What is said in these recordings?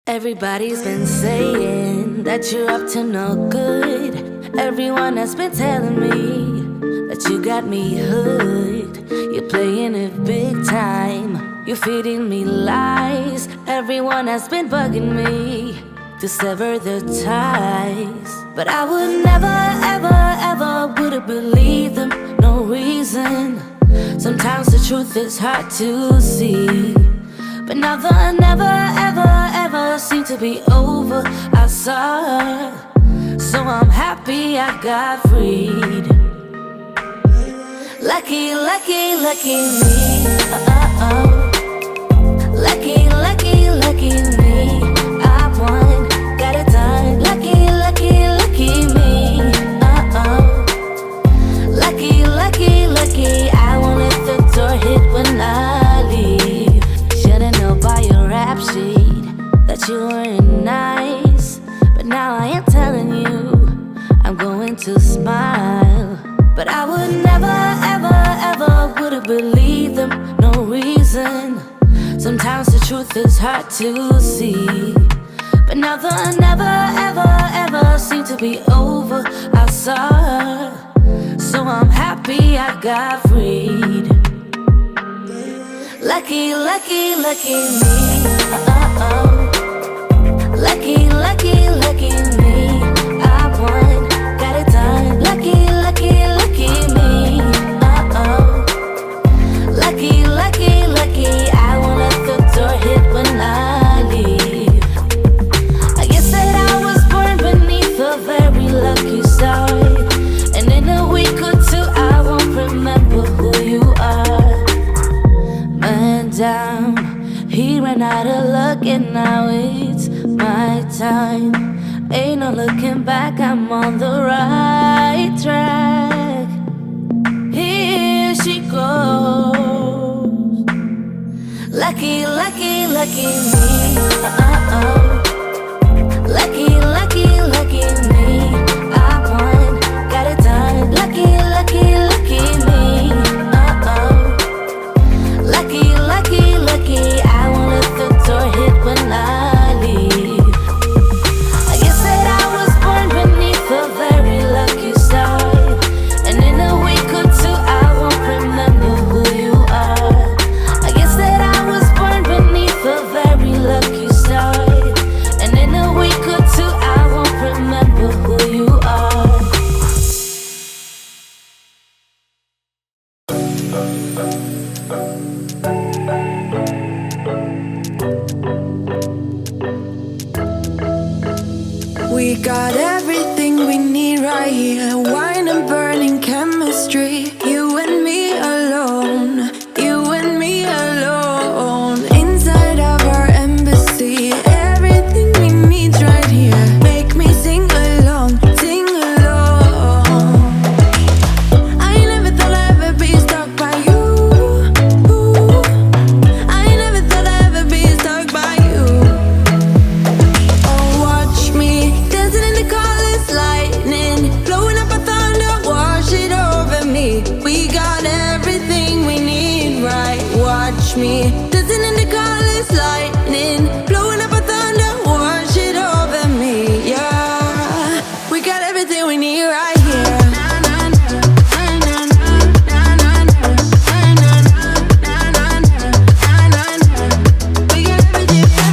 Everybody's been saying that you're up to no good. Everyone has been telling me that you got me hooked. You're playing it big time. You're feeding me lies. Everyone has been bugging me to sever the ties. But I would never, ever, ever would have believed them. No reason. Sometimes the truth is hard to see. But now the never, ever, ever seemed to be over. I saw her, so I'm happy I got freed. Lucky, lucky, lucky me. Lucky, lucky, lucky me. I won, got it done. Lucky, lucky, lucky me. Lucky, lucky, lucky. I won't let the door hit when I leave. Should've known by your rap sheet that you weren't nice. But now I am telling you, I'm going to smile. But I would never, ever, ever would have believed them. No reason. Sometimes the truth is hard to see. But now the never, ever, ever seemed to be over. I saw her, so I'm happy I got freed. Lucky, lucky, lucky me. Lucky, lucky, lucky me. I won, got it done. Lucky, lucky, lucky me. Lucky, lucky, lucky. I won't let the door hit when I leave. I guess that I was born beneath a very lucky star. And in a week or two I won't remember who you are. Man down, he ran out of luck and now it's my time. Ain't no looking back, I'm on the right track. Here she goes. Lucky, lucky, lucky me. Lucky, lucky, lucky me. I won, got it done. Lucky, lucky, lucky me. Lucky, lucky, lucky. I won't let the door hit when I leave. I guess that I was born beneath a very lucky star. And in a week or two I won't remember who you are. I guess that I was born beneath a very lucky star. And in a week or two I won't remember who you are. We got everything we need right here. Wine and burning chemistry. You and me alone. You and me alone. Inside of our embassy. Everything we need right here. Make me sing along. Sing along. I never thought I'd ever be stuck by you. I never thought I'd ever be stuck by you. Oh, watch me dancing in the colors, lightning, blowing up a thunder, wash it over me. We got everything we need, right? Watch me dancing in the colors, lightning, blowing up a thunder, wash it over me. Yeah, we got everything we need right here. We got everything.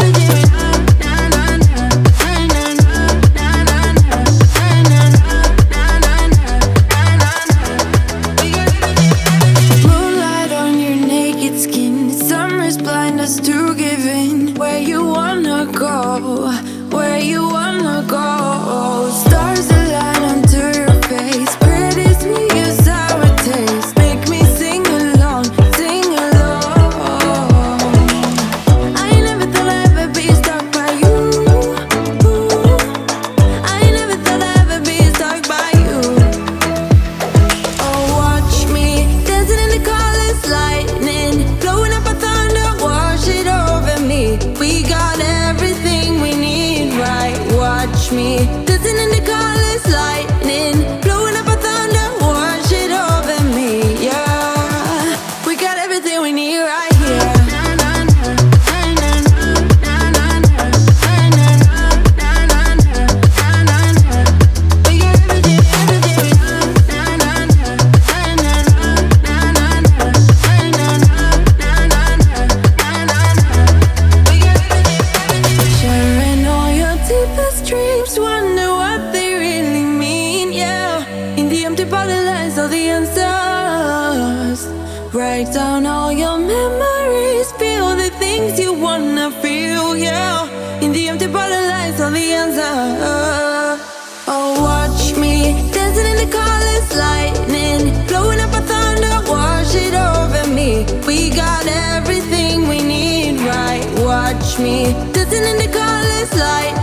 Moonlight on your naked skin. Summer's blind us to give in. Where you wanna go? Where you wanna go? Stars align onto your face. Pretty sweet, your sour taste. Make me sing along, sing along. I never thought I'd ever be stuck by you. I never thought I'd ever be stuck by you. Oh, watch me dancing in the colors, lightning, blowing up a thunder, wash it over me. We got everything we need, right? Watch me dancing in the colors, lightning, blowing up a thunder, wash it over me. Yeah, we got everything we need right here. break down all your memories. Feel the things you wanna feel, yeah. In the empty bottle lights are the answer. Oh, watch me dancing in the colors, lightning blowing up a thunder, wash it over me. We got everything we need, right? Watch me dancing in the colors, light